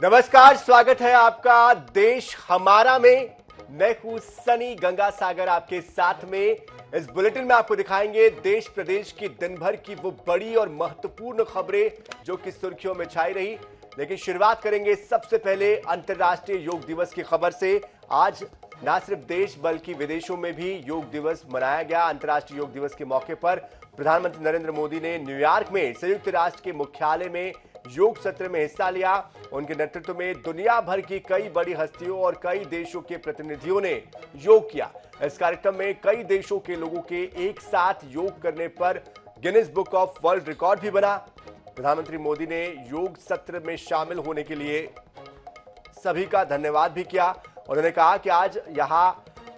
नमस्कार, स्वागत है आपका देश हमारा में। मैं हूं सनी गंगासागर आपके साथ में। इस बुलेटिन में आपको दिखाएंगे देश प्रदेश की दिन भर की वो बड़ी और महत्वपूर्ण खबरें जो कि सुर्खियों में छाई रही। लेकिन शुरुआत करेंगे सबसे पहले अंतर्राष्ट्रीय योग दिवस की खबर से। आज न सिर्फ देश बल्कि विदेशों में भी योग दिवस मनाया गया। अंतर्राष्ट्रीय योग दिवस के मौके पर प्रधानमंत्री नरेंद्र मोदी ने न्यूयॉर्क में संयुक्त राष्ट्र के मुख्यालय में योग सत्र में हिस्सा लिया। उनके नेतृत्व में दुनिया भर की कई बड़ी हस्तियों और कई देशों के प्रतिनिधियों ने योग किया। इस कार्यक्रम में कई देशों के लोगों के एक साथ योग करने पर Guinness book of world record भी बना। प्रधानमंत्री मोदी ने योग सत्र में शामिल होने के लिए सभी का धन्यवाद भी किया। उन्होंने कहा कि आज यहां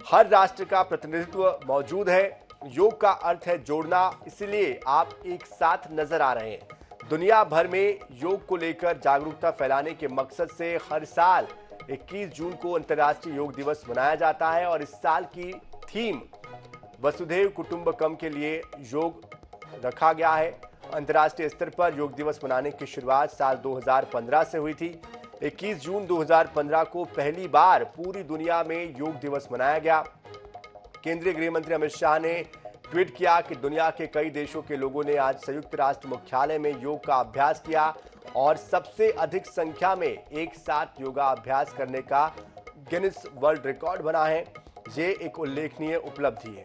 हर राष्ट्र का प्रतिनिधित्व मौजूद है। योग का अर्थ है जोड़ना, इसलिए आप एक साथ नजर आ रहे हैं। दुनिया भर में योग को लेकर जागरूकता फैलाने के मकसद से हर साल 21 जून को अंतर्राष्ट्रीय योग दिवस मनाया जाता है और इस साल की थीम वसुधैव कुटुंबकम के लिए योग रखा गया है। अंतर्राष्ट्रीय स्तर पर योग दिवस मनाने की शुरुआत साल 2015 से हुई थी। 21 जून 2015 को पहली बार पूरी दुनिया में योग दिवस मनाया गया। केंद्रीय गृह मंत्री अमित शाह ने ट्वीट किया कि दुनिया के कई देशों के लोगों ने आज संयुक्त राष्ट्र मुख्यालय में योग का अभ्यास किया और सबसे अधिक संख्या में एक साथ योगा अभ्यास करने का गिनीज वर्ल्ड रिकॉर्ड बना है। ये एक उल्लेखनीय उपलब्धि है।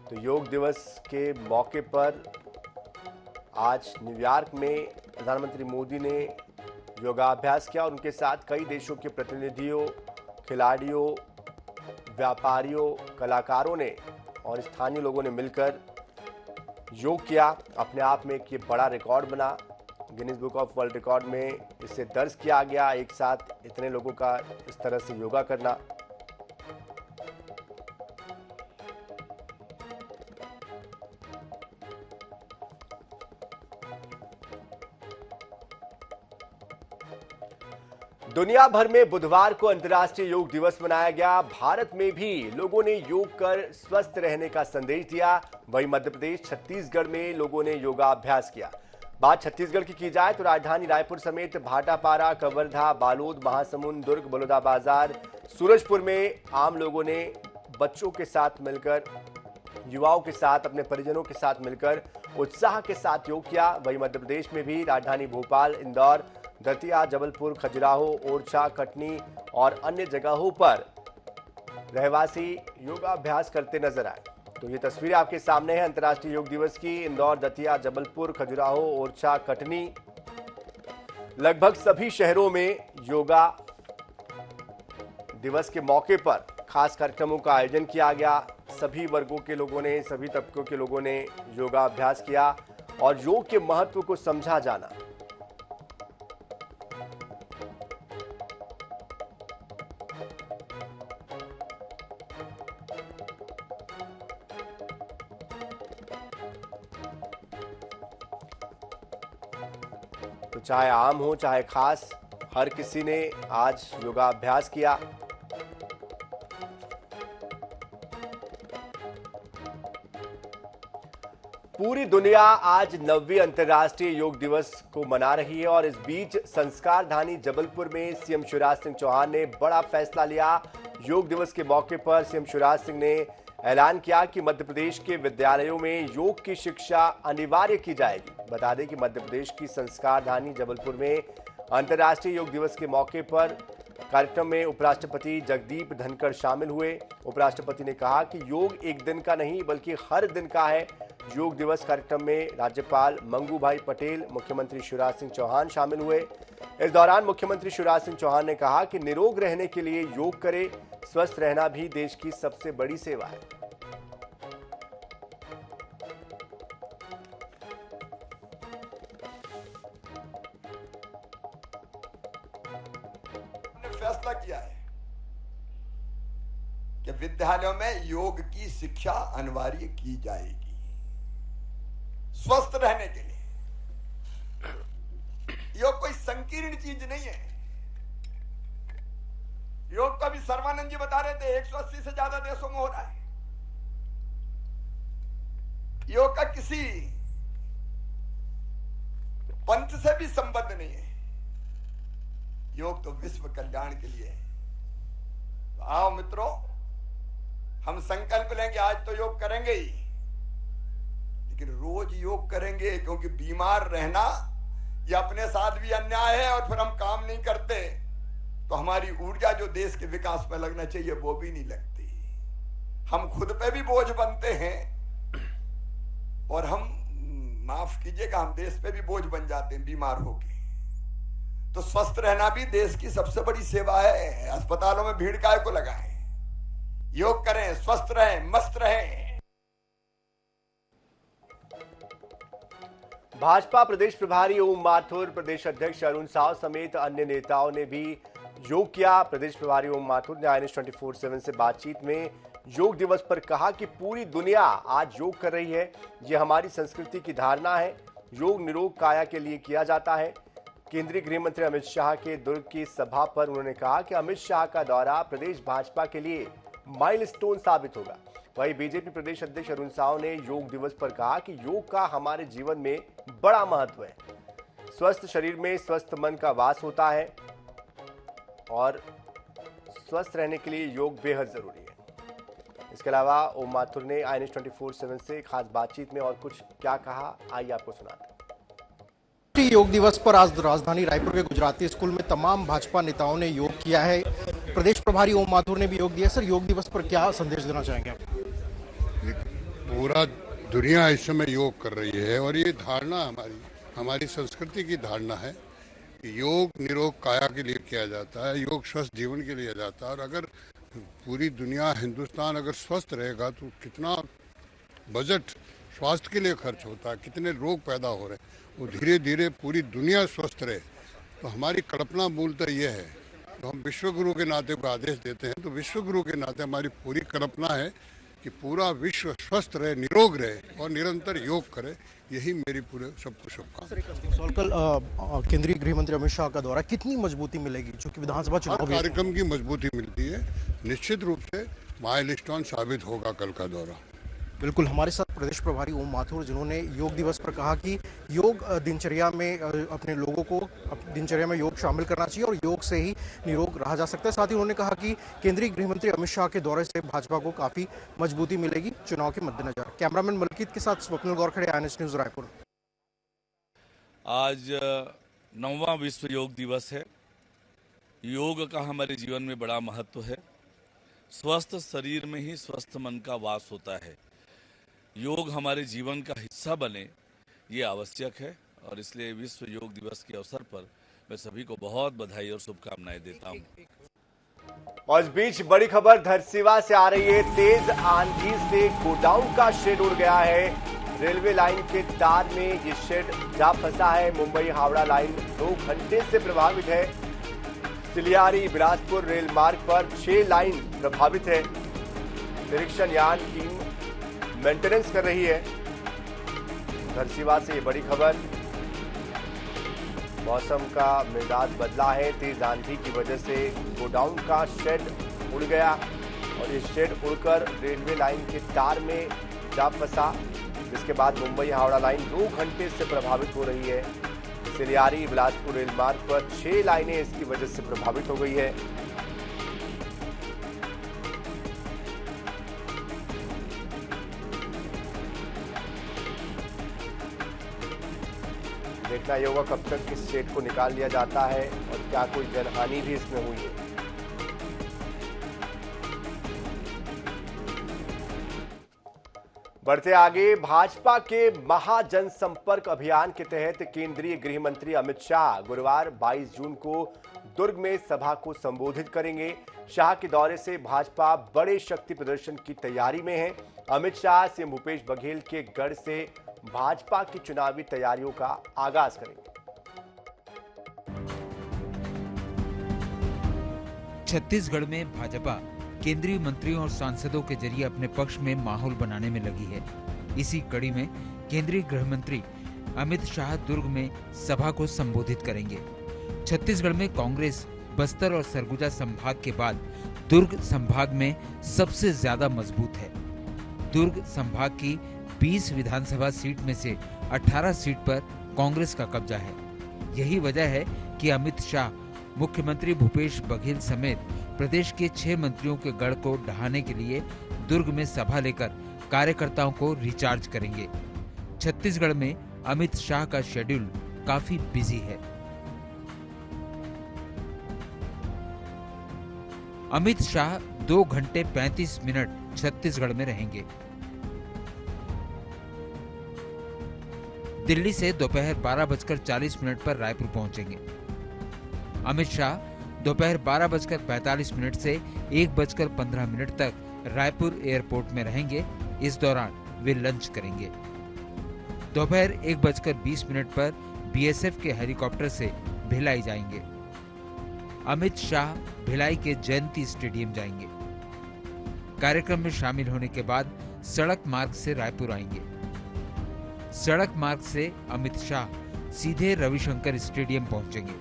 तो योग दिवस के मौके पर आज न्यूयॉर्क में प्रधानमंत्री मोदी ने योगाभ्यास किया और उनके साथ कई देशों के प्रतिनिधियों, खिलाड़ियों, व्यापारियों, कलाकारों ने और स्थानीय लोगों ने मिलकर योग किया। अपने आप में एक ये बड़ा रिकॉर्ड बना। Guinness book of world record में इसे दर्ज किया गया, एक साथ इतने लोगों का इस तरह से योगा करना। दुनिया भर में बुधवार को अंतर्राष्ट्रीय योग दिवस मनाया गया। भारत में भी लोगों ने योग कर स्वस्थ रहने का संदेश दिया। वहीं मध्य प्रदेश, छत्तीसगढ़ में लोगों ने योगाभ्यास किया। बात छत्तीसगढ़ की जाए तो राजधानी रायपुर समेत भाटापारा, कवर्धा, बालोद, महासमुंद, दुर्ग, बलौदाबाजार, सूरजपुर में आम लोगों ने बच्चों के साथ मिलकर, युवाओं के साथ, अपने परिजनों के साथ मिलकर उत्साह के साथ योग किया। वहीं मध्य प्रदेश में भी राजधानी भोपाल, इंदौर, दतिया, जबलपुर, खजुराहो, ओरछा, कटनी और अन्य जगहों पर रहवासी योगाभ्यास करते नजर आए। तो ये तस्वीरें आपके सामने हैं अंतर्राष्ट्रीय योग दिवस की। इंदौर, दतिया, जबलपुर, खजुराहो, ओरछा, कटनी, लगभग सभी शहरों में योगा दिवस के मौके पर खास कार्यक्रमों का आयोजन किया गया। सभी वर्गों के लोगों ने, सभी तबकों के लोगों ने योगाभ्यास किया और योग के महत्व को समझा जाना। तो चाहे आम हो चाहे खास, हर किसी ने आज योगाभ्यास किया। पूरी दुनिया आज 9वीं अंतर्राष्ट्रीय योग दिवस को मना रही है और इस बीच संस्कारधानी जबलपुर में सीएम शिवराज सिंह चौहान ने बड़ा फैसला लिया। योग दिवस के मौके पर सीएम शिवराज सिंह ने ऐलान किया कि मध्य प्रदेश के विद्यालयों में योग की शिक्षा अनिवार्य की जाएगी। बता दें कि मध्य प्रदेश की संस्कारधानी जबलपुर में अंतर्राष्ट्रीय योग दिवस के मौके पर कार्यक्रम में उपराष्ट्रपति जगदीप धनखड़ शामिल हुए। उपराष्ट्रपति ने कहा कि योग एक दिन का नहीं बल्कि हर दिन का है। योग दिवस कार्यक्रम में राज्यपाल मंगू भाई पटेल, मुख्यमंत्री शिवराज सिंह चौहान शामिल हुए। इस दौरान मुख्यमंत्री शिवराज सिंह चौहान ने कहा कि निरोग रहने के लिए योग करें, स्वस्थ रहना भी देश की सबसे बड़ी सेवा है। फैसला किया है कि विद्यालयों में योग की शिक्षा अनिवार्य की जाएगी स्वस्थ रहने के लिए। योग कोई संकीर्ण चीज नहीं है। योग तो अभी सर्वानंद जी बता रहे थे 180 से ज्यादा देशों में हो रहा है। योग का किसी पंथ से भी संबंध नहीं है। योग तो विश्व कल्याण के लिए है। तो आओ मित्रों, हम संकल्प लें कि आज तो योग करेंगे ही, लेकिन रोज योग करेंगे, क्योंकि बीमार रहना यह अपने साथ भी अन्याय है और फिर हम काम नहीं करते तो हमारी ऊर्जा जो देश के विकास में लगना चाहिए वो भी नहीं लगती। हम खुद पे भी बोझ बनते हैं और हम, माफ कीजिएगा, हम देश पे भी बोझ बन जाते हैं बीमार होके। तो स्वस्थ रहना भी देश की सबसे बड़ी सेवा है। अस्पतालों में भीड़ काय को लगाएं, योग करें, स्वस्थ रहें, मस्त रहें। भाजपा प्रदेश प्रभारी ओम माथुर, प्रदेश अध्यक्ष अरुण साव समेत अन्य नेताओं ने भी योग किया। प्रदेश प्रभारी ओम माथुर ने INS 24/7 से बातचीत में योग दिवस पर कहा कि पूरी दुनिया आज योग कर रही है, ये हमारी संस्कृति की धारणा है। योग निरोग काया के लिए किया जाता है। केंद्रीय गृह मंत्री अमित शाह के दुर्ग की सभा पर उन्होंने कहा कि अमित शाह का दौरा प्रदेश भाजपा के लिए माइलस्टोन साबित होगा। वहीं बीजेपी प्रदेश अध्यक्ष अरुण साव ने योग दिवस पर कहा कि योग का हमारे जीवन में बड़ा महत्व है। स्वस्थ शरीर में स्वस्थ मन का वास होता है और स्वस्थ रहने के लिए योग बेहद जरूरी है। इसके अलावा ओम माथुर ने INS 24/7 से खास बातचीत में और कुछ क्या कहा, आइए आपको सुनाते हैं। योग दिवस पर आज राजधानी रायपुर के गुजराती स्कूल में तमाम भाजपा नेताओं ने योग किया है। प्रदेश प्रभारी ओम माथुर ने भी योग दिया। सर, योग दिवस पर क्या संदेश देना चाहेंगे आप? पूरा दुनिया इस समय योग कर रही है और ये धारणा हमारी संस्कृति की धारणा है कि योग निरोग काया के लिए किया जाता है, योग स्वस्थ जीवन के लिए जाता है। और अगर पूरी दुनिया, हिंदुस्तान अगर स्वस्थ रहेगा तो कितना बजट स्वास्थ्य के लिए खर्च होता है, कितने रोग पैदा हो रहे हैं। वो धीरे धीरे पूरी दुनिया स्वस्थ रहे। तो हमारी कल्पना मूलतः ये है, तो हम विश्वगुरु के नाते को आदेश देते हैं, तो विश्वगुरु के नाते हमारी पूरी कल्पना है कि पूरा विश्व स्वस्थ रहे, निरोग रहे और निरंतर योग करे। यही मेरी पूरे सबको शुभकामनाएं। कल केंद्रीय गृह मंत्री अमित शाह का दौरा, कितनी मजबूती मिलेगी? चूंकि विधानसभा चुनाव कार्यक्रम की मजबूती मिलती है, निश्चित रूप से माइलस्टोन साबित होगा कल का दौरा। बिल्कुल, हमारे साथ प्रदेश प्रभारी ओम माथुर, जिन्होंने योग दिवस पर कहा कि योग दिनचर्या में अपने लोगों को दिनचर्या में योग शामिल करना चाहिए और योग से ही निरोग रहा जा सकता है। साथ ही उन्होंने कहा कि केंद्रीय गृह मंत्री अमित शाह के दौरे से भाजपा को काफी मजबूती मिलेगी चुनाव के मद्देनजर। कैमरामैन मलकीत के साथ स्वप्निल गौर खड़े, INS न्यूज रायपुर। आज 9वां विश्व योग दिवस है। योग का हमारे जीवन में बड़ा महत्व है। स्वस्थ शरीर में ही स्वस्थ मन का वास होता है। योग हमारे जीवन का हिस्सा बने, ये आवश्यक है और इसलिए विश्व योग दिवस के अवसर पर मैं सभी को बहुत बधाई और शुभकामनाएं देता हूं। और इस बीच बड़ी खबर धरसीवा से आ रही है। तेज आंधी से गोडाउन का शेड उड़ गया है। रेलवे लाइन के तार में ये शेड जा फंसा है। मुंबई हावड़ा लाइन 2 घंटे से प्रभावित है। सिलियारी बिलासपुर रेल मार्ग पर 6 लाइन प्रभावित है। निरीक्षण यान टीम मेंटेनेंस कर रही है। धरसीवा से ये बड़ी खबर। मौसम का मिजाज बदला है। तेज आंधी की वजह से गोडाउन का शेड उड़ गया और ये शेड उड़कर रेलवे लाइन के तार में जा फंसा, जिसके बाद मुंबई हावड़ा लाइन 2 घंटे से प्रभावित हो रही है। सिलियारी बिलासपुर रेल मार्ग पर 6 लाइनें इसकी वजह से प्रभावित हो गई है। देखना ये होगा कब तक इस शेड को निकाल लिया जाता है और क्या कोई जनहानि भी इसमें हुई है। बढ़ते आगे, भाजपा के महाजनसंपर्क अभियान के तहत केंद्रीय गृह मंत्री अमित शाह गुरुवार 22 जून को दुर्ग में सभा को संबोधित करेंगे। शाह के दौरे से भाजपा बड़े शक्ति प्रदर्शन की तैयारी में है। अमित शाह सीएम भूपेश बघेल के गढ़ से भाजपा की चुनावी तैयारियों का आगाज करेंगे। छत्तीसगढ़ में भाजपा केंद्रीय मंत्रियों और सांसदों के जरिए अपने पक्ष में माहौल बनाने में लगी है। इसी कड़ी में केंद्रीय गृह मंत्री अमित शाह दुर्ग में सभा को संबोधित करेंगे। छत्तीसगढ़ में कांग्रेस बस्तर और सरगुजा संभाग के बाद दुर्ग संभाग में सबसे ज्यादा मजबूत है। दुर्ग संभाग की 20 विधानसभा सीट में से 18 सीट पर कांग्रेस का कब्जा है। यही वजह है कि अमित शाह मुख्यमंत्री भूपेश बघेल समेत प्रदेश के 6 मंत्रियों के गढ़ को ढहाने के लिए दुर्ग में सभा लेकर कार्यकर्ताओं को रिचार्ज करेंगे। छत्तीसगढ़ में अमित शाह का शेड्यूल काफी बिजी है। अमित शाह 2 घंटे 35 मिनट छत्तीसगढ़ में रहेंगे। दिल्ली से दोपहर 12:40 पर रायपुर पहुंचेंगे। अमित शाह दोपहर 12:45 से 1:15 तक रायपुर एयरपोर्ट में रहेंगे। इस दौरान वे लंच करेंगे। दोपहर 1:20 पर बीएसएफ के हेलीकॉप्टर से भिलाई जाएंगे। अमित शाह भिलाई के जयंती स्टेडियम जाएंगे। कार्यक्रम में शामिल होने के बाद सड़क मार्ग से रायपुर आएंगे। सड़क मार्ग से अमित शाह सीधे रविशंकर स्टेडियम पहुंचेंगे।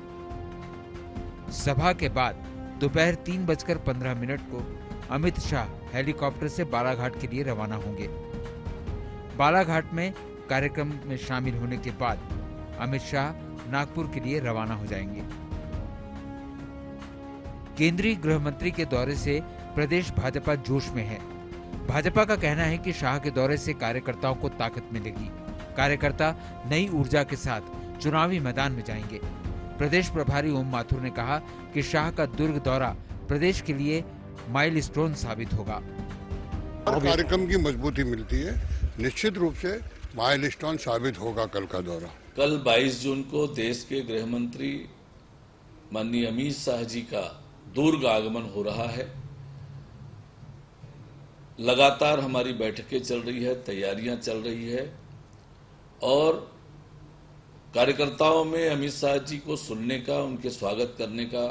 सभा के बाद दोपहर 3:15 को अमित शाह हेलीकॉप्टर से बालाघाट के लिए रवाना होंगे। बालाघाट में कार्यक्रम में शामिल होने के बाद अमित शाह नागपुर के लिए रवाना हो जाएंगे। केंद्रीय गृह मंत्री के दौरे से प्रदेश भाजपा जोश में है। भाजपा का कहना है कि शाह के दौरे से कार्यकर्ताओं को ताकत मिलेगी। कार्यकर्ता नई ऊर्जा के साथ चुनावी मैदान में जाएंगे। प्रदेश प्रभारी ओम माथुर ने कहा कि शाह का दुर्ग दौरा प्रदेश के लिए माइलस्टोन साबित होगा। हर कार्यक्रम की मजबूती मिलती है, निश्चित रूप से माइलस्टोन साबित होगा कल का दौरा। कल 22 जून को देश के गृह मंत्री माननीय अमित शाह जी का दुर्ग आगमन हो रहा है। लगातार हमारी बैठकें चल रही है, तैयारियां चल रही है और कार्यकर्ताओं में अमित शाह जी को सुनने का, उनके स्वागत करने का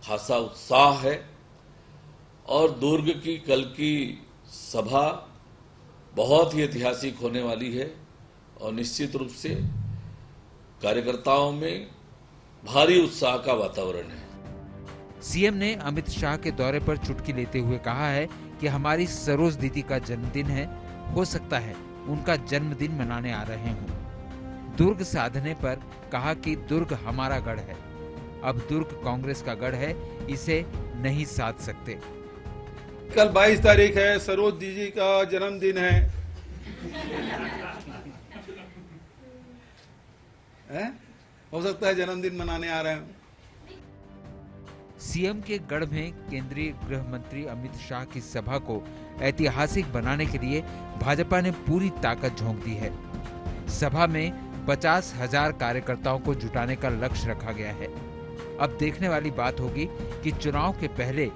खासा उत्साह है और दुर्ग की कल की सभा बहुत ही ऐतिहासिक होने वाली है और निश्चित रूप से कार्यकर्ताओं में भारी उत्साह का वातावरण है। सीएम ने अमित शाह के दौरे पर चुटकी लेते हुए कहा है कि हमारी सरोज दीदी का जन्मदिन है, हो सकता है उनका जन्मदिन मनाने आ रहे हों। दुर्ग साधने पर कहा कि दुर्ग हमारा गढ़ है, अब दुर्ग कांग्रेस का गढ़ है, इसे नहीं साध सकते। कल 22 तारीख है, सरोज दीदी का जन्मदिन है। हो सकता है जन्मदिन मनाने आ रहे हैं। सीएम के गढ़ में केंद्रीय गृह मंत्री अमित शाह की सभा को ऐतिहासिक बनाने के लिए भाजपा ने पूरी ताकत झोंक दी है। सभा में 50,000 कार्यकर्ताओं को जुटाने का लक्ष्य रखा गया है। अब देखने वाली बात होगी कि चुनाव के पहले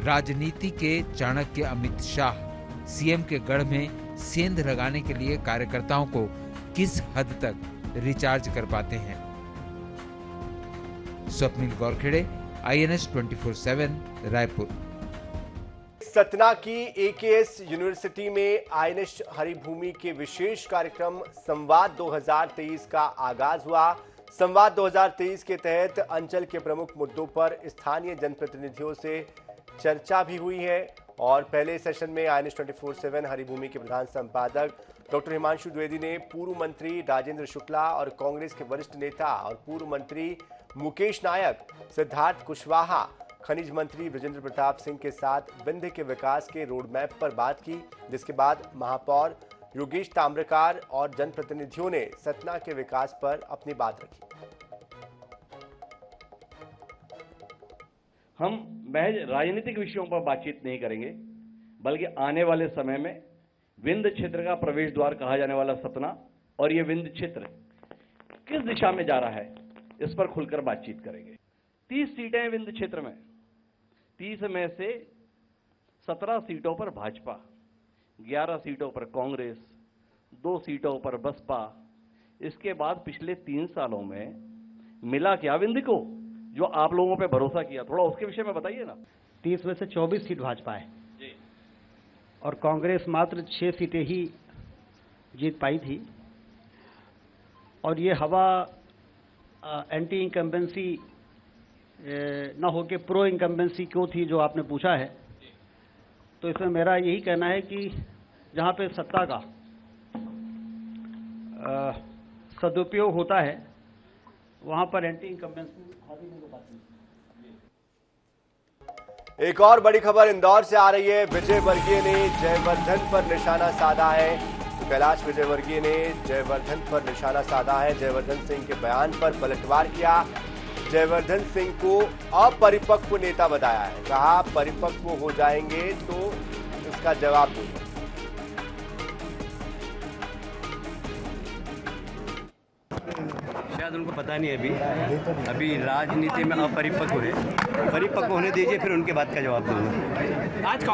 राजनीति के चाणक्य अमित शाह सीएम के गढ़ में सेंध लगाने के लिए कार्यकर्ताओं को किस हद तक रिचार्ज कर पाते हैं। स्वप्निल गौरखेड़े, INS 24/7 रायपुर। सतना की AKS यूनिवर्सिटी में INS हरिभूमि के विशेष कार्यक्रम संवाद 2023 का आगाज हुआ। संवाद 2023 के तहत अंचल के प्रमुख मुद्दों पर स्थानीय जनप्रतिनिधियों से चर्चा भी हुई है और पहले सेशन में INS 24/7 हरिभूमि के प्रधान संपादक डॉक्टर हिमांशु द्विवेदी ने पूर्व मंत्री राजेंद्र शुक्ला और कांग्रेस के वरिष्ठ नेता और पूर्व मंत्री मुकेश नायक, सिद्धार्थ कुशवाहा, खनिज मंत्री ब्रजेंद्र प्रताप सिंह के साथ विंध्य के विकास के रोड मैप पर बात की, जिसके बाद महापौर योगेश ताम्रकार और जनप्रतिनिधियों ने सतना के विकास पर अपनी बात रखी। हम महज राजनीतिक विषयों पर बातचीत नहीं करेंगे, बल्कि आने वाले समय में विंध्य क्षेत्र का प्रवेश द्वार कहा जाने वाला सतना और ये विंध्य क्षेत्र किस दिशा में जा रहा है, इस पर खुलकर बातचीत करेंगे। 30 सीटें हैं विंध्य क्षेत्र में, 30 में से 17 सीटों पर भाजपा, 11 सीटों पर कांग्रेस, 2 सीटों पर बसपा। इसके बाद पिछले 3 सालों में मिला क्या विंध्य को, जो आप लोगों पे भरोसा किया, थोड़ा उसके विषय में बताइए ना। 30 में से 24 सीट भाजपा है जी, और कांग्रेस मात्र 6 सीटें ही जीत पाई थी। और ये हवा एंटी इंकम्बेंसी न हो के प्रो इनकम्बेंसी क्यों थी, जो आपने पूछा है। तो इसमें मेरा यही कहना है कि जहाँ पे सत्ता का सदुपयोग होता है वहाँ पर एंटी इनकम्बेंसी हावी नहीं हो पाती। एक और बड़ी खबर इंदौर से आ रही है। विजयवर्गीय ने जयवर्धन पर निशाना साधा है। तो कैलाश विजयवर्गीय ने जयवर्धन पर निशाना साधा है। जयवर्धन सिंह के बयान पर पलटवार किया। जयवर्धन सिंह को अपरिपक्व नेता बताया है। कहा परिपक्व हो जाएंगे तो इसका जवाब दूंगा। शायद उनको पता नहीं अभी राजनीति में अपरिपक्व है। परिपक्व होने दीजिए, फिर उनके बाद का जवाब दूंगा। आज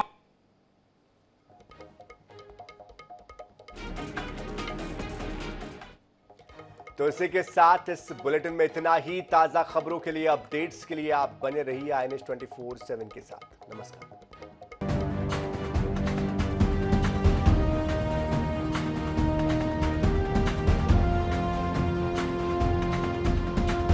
तो इसी के साथ इस बुलेटिन में इतना ही। ताजा खबरों के लिए, अपडेट्स के लिए आप बने रहिए INS 24/7 के साथ। नमस्कार।